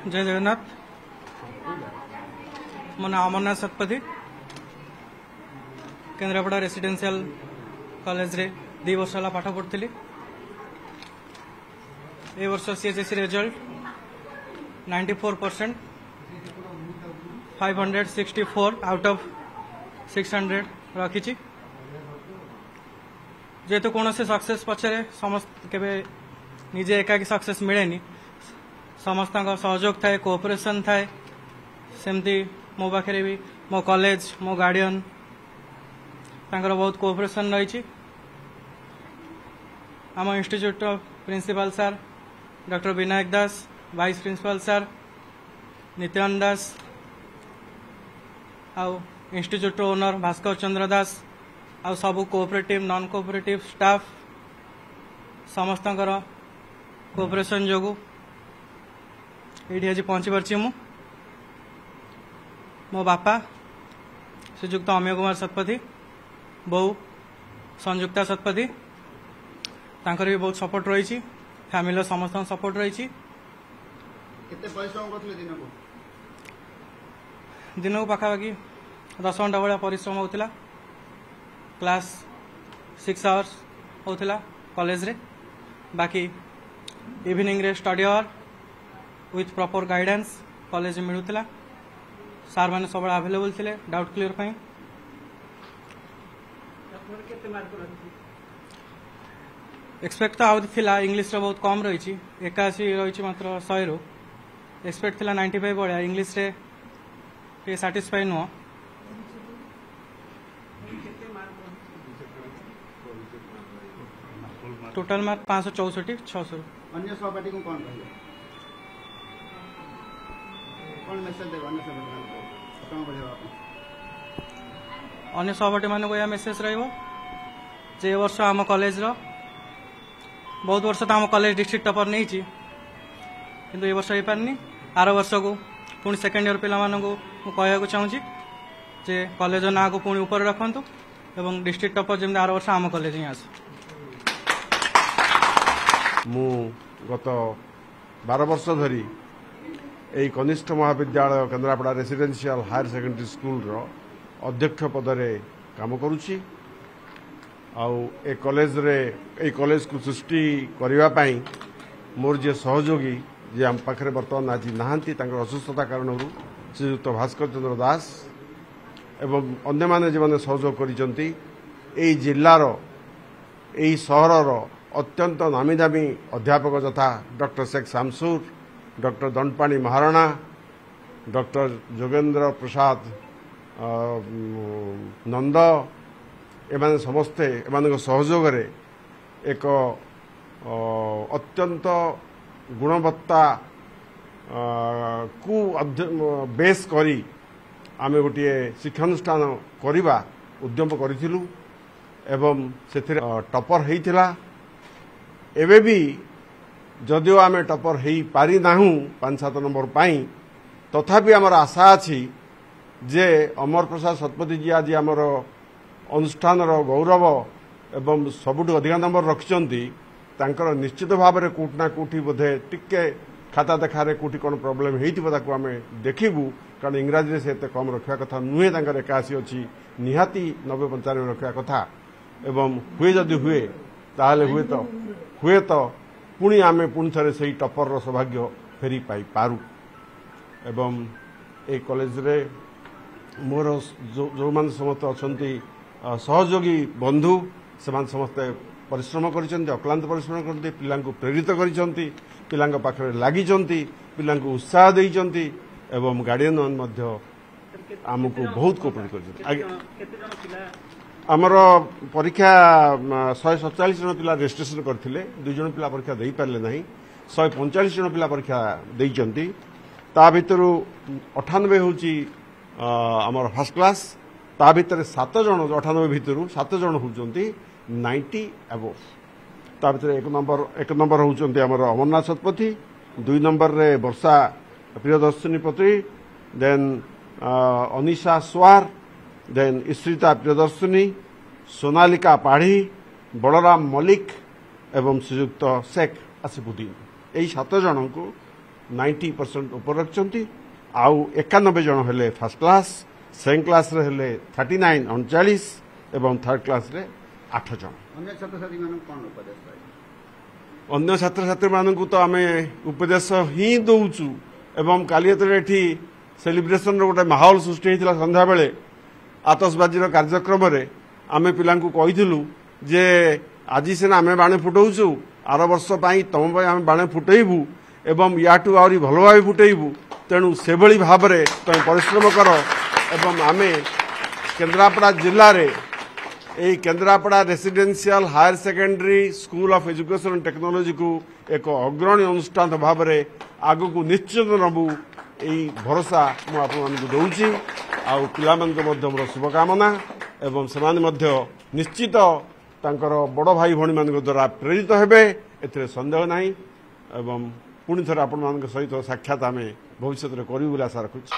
जय जगन्नाथ। मो ना अमरनाथ शतपथी केन्द्रापड़ा रेसिडेंशियल कॉलेज रे 2 वर्ष है पाठ पढ़ी। ए वर्ष सीएचएससी रिजल्ट 94%, 564 आउट ऑफ 600 रखी। जेहेतु कौन से सक्सेस पछरे समस्त केबे निजे एकाकी सक्सेस मिलेनी, समस्त सहयोग थाए, कोऑपरेशन थाए। सेमती मो पाखे भी मो कॉलेज मो गार्डियन तांकर बहुत कोऑपरेशन रही। आम institute principal sir doctor Vinayak Das, vice principal sir Nityananda Das, आउ इंस्टीट्यूट ओनर भास्कर चंद्र दास, आउ सबू कोऑपरेटिव नॉन कोऑपरेटिव स्टाफ समस्त कोऑपरेशन जोगु ये आज पहुंची पार्ची। मो बापा श्रीजुक्त अमीय कुमार शतपथी, बो संयुक्ता शतपथी, तांकर भी बहुत सपोर्ट रही। फैमिली समस्त सपोर्ट रही। दिन को पाखापाखि 10 घंटा भाया परिश्रम होता। क्लास 6 आवर्स होता कॉलेज रे, बाकी इवनिंग रे study hour with proper guidance college में मिलूला। सार मैंने सब अवेलेबल थे डाउट क्लियर पाई। एक्सपेक्ट तो आउट थिला इंग्लिश रे बहुत कम रही, 81 रही मात्र 100 रु। एक्सपेक्ट थिला 95 भाया, इंग्लिश रे ये सैटिस्फाई नुह। Total mark 564 600। अन्य सहपाठी को कौन कहिए, कौन मेसेज देबो अन्य सहपाठी को बढ़िया आप अन्य सहपाठी माने को या मेसेज रहइबो जे ए वर्ष आम कॉलेज रो बहुत वर्ष तो आम कॉलेज डिस्ट्रिक्ट टॉपर नहीं ची, किंतु ए वर्ष हो पारनी। आर वर्ष को पुणी सेकेंड ईयर पिला मानन को कहया को चाहूची जे कॉलेज ना को पुणी ऊपर रखंतु एवं डिस्ट्रिक्ट टॉपर जेम आर वर्ष आम कॉलेज ही आसु। मु गत 12 वर्ष धरी এই कनिष्ठ महाविद्यालय Kendrapara residential higher secondary school रो अध्यक्ष पदरे काम करुछि। आउ ए कॉलेज रे ए कॉलेज को सृष्टि करबा पई मोर जे सहयोगी जे हम पाखरे वर्तमान आज नहांती तांकर असुस्थता कारण श्रीयुक्त भास्कर चंद्र दास एवं अन्य माने जे माने सहयोग करिसंती। एई जिल्लार एई सहरर अत्यंत नामी दामी अध्यापक यथा doctor Sheikh शामसुर, doctor Dandapani Maharana, doctor Jogendra प्रसाद नंद, एमाने समस्ते एमानक सहयोग रे एक अत्यंत गुणवत्ता को बेस करी आमे गोटे शिक्षानुष्ठान करबा उद्यम करिथिलु एवं सेथिरे टॉपर हेइथिला। एबे भी जदिओ आमे टॉपर हेई पारि नाहु 5-7 नंबर पाई, तथापि आमर आशा अछि जे अमर प्रसाद शतपथी जी आज आमर अनुष्ठान गौरव एवं सबुठ अधिक नंबर रखिचंती। तांकर निश्चित भाव में कोठना कोठी बोधे टिके खाता देखारे कोठी कोन प्रॉब्लम हेइथिबो ताको आमे देखिबु, कारण इंग्राजी से एते कम रखा कथा नुहे। तांकर 81 अछि, निहाती 90-95 रखा कथा। एवं हुए जदि हुए ताहले हुए तो पुणी आमे पुणी थरे सही टॉपर रो सौभाग्य फेरी पाई पारू। एवं ए कॉलेज रे मोर जो मान समस्त अछंती सहयोगी बंधु से समस्ते परिश्रम करिसंती, अक्लांत परिश्रम करते, पिलांको प्रेरित करिसंती, पिलांको पाखरे लागिसंती, पिलांको उत्साह देइसंती एवं गार्डियन मध्य आमको बहुत कोऑपरेट करिसंती। आमर परीक्षा 147 जन पिला रजिस्ट्रेशन करथिले, 2 जन पिला परीक्षा देई पारले नाही, 145 जन पिला परीक्षा देइचंती। ता भितरु 98 होची आमर फर्स्ट क्लास, ता भितर 7 जन 98 भितरु 7 जन होचंती 90 अबव। ता भितर एक नंबर होचंती आमर अमरनाथ शतपथी, 2 नंबर रे वर्षा प्रियदर्शिनी पत्री, देन अनिशा स्वार, देन ईश्रिता प्रियदर्शिनी, सोनालिका पाढ़ी, बलराम मलिक एवं श्रीयुक्त शेख आसिफुद्दीन। यही 7 जन को 90% ऊपर रखिछंती आउ 91 जन हेले फर्स्ट क्लास सेकेंड क्लास रे हेले 39 39 एवं थर्ड क्लास रे 8 जन अन्य छात्रछात्री मान कोन उपदेश पाए अन्य छात्र छात्री मानकु तो आमे उपदेश ही दउचु एवं कालियतरे एठी सेलिब्रेशन रो गोटे माहौल सृष्टि हेतिला संध्या बेले आतशबाजी रो कार्यक्रम रे आमे पिलांकु कहिथिलु जे आज सिना आमे बाणे फुटौचु आर वर्ष पाई तम पाई आमे बाणे फुटैबु एवं याटू आउरी भलो भाबे फुटैबु तेणु सेभଳି भाबरे तमे परिश्रम कर एवं आमे केन्द्रापड़ा जिल्ला रे एई Kendrapara residential higher secondary school of education and technology को एक अग्रणी अनुष्ठान भाबरे आगु को निश्चित नबु एई भरोसा मु आपन मानकु दउची आ पिला मानक मध्य मोर शुभकामना एवं समान मध्य निश्चित तांकर बड़ भाई भणी मानक द्वारा प्रेरित हेबे एथिरे संदेह नाही एवं पुणी थरे आपण मानक सहित साक्षात आमे भविष्य रे करिबु आशा रखुछी।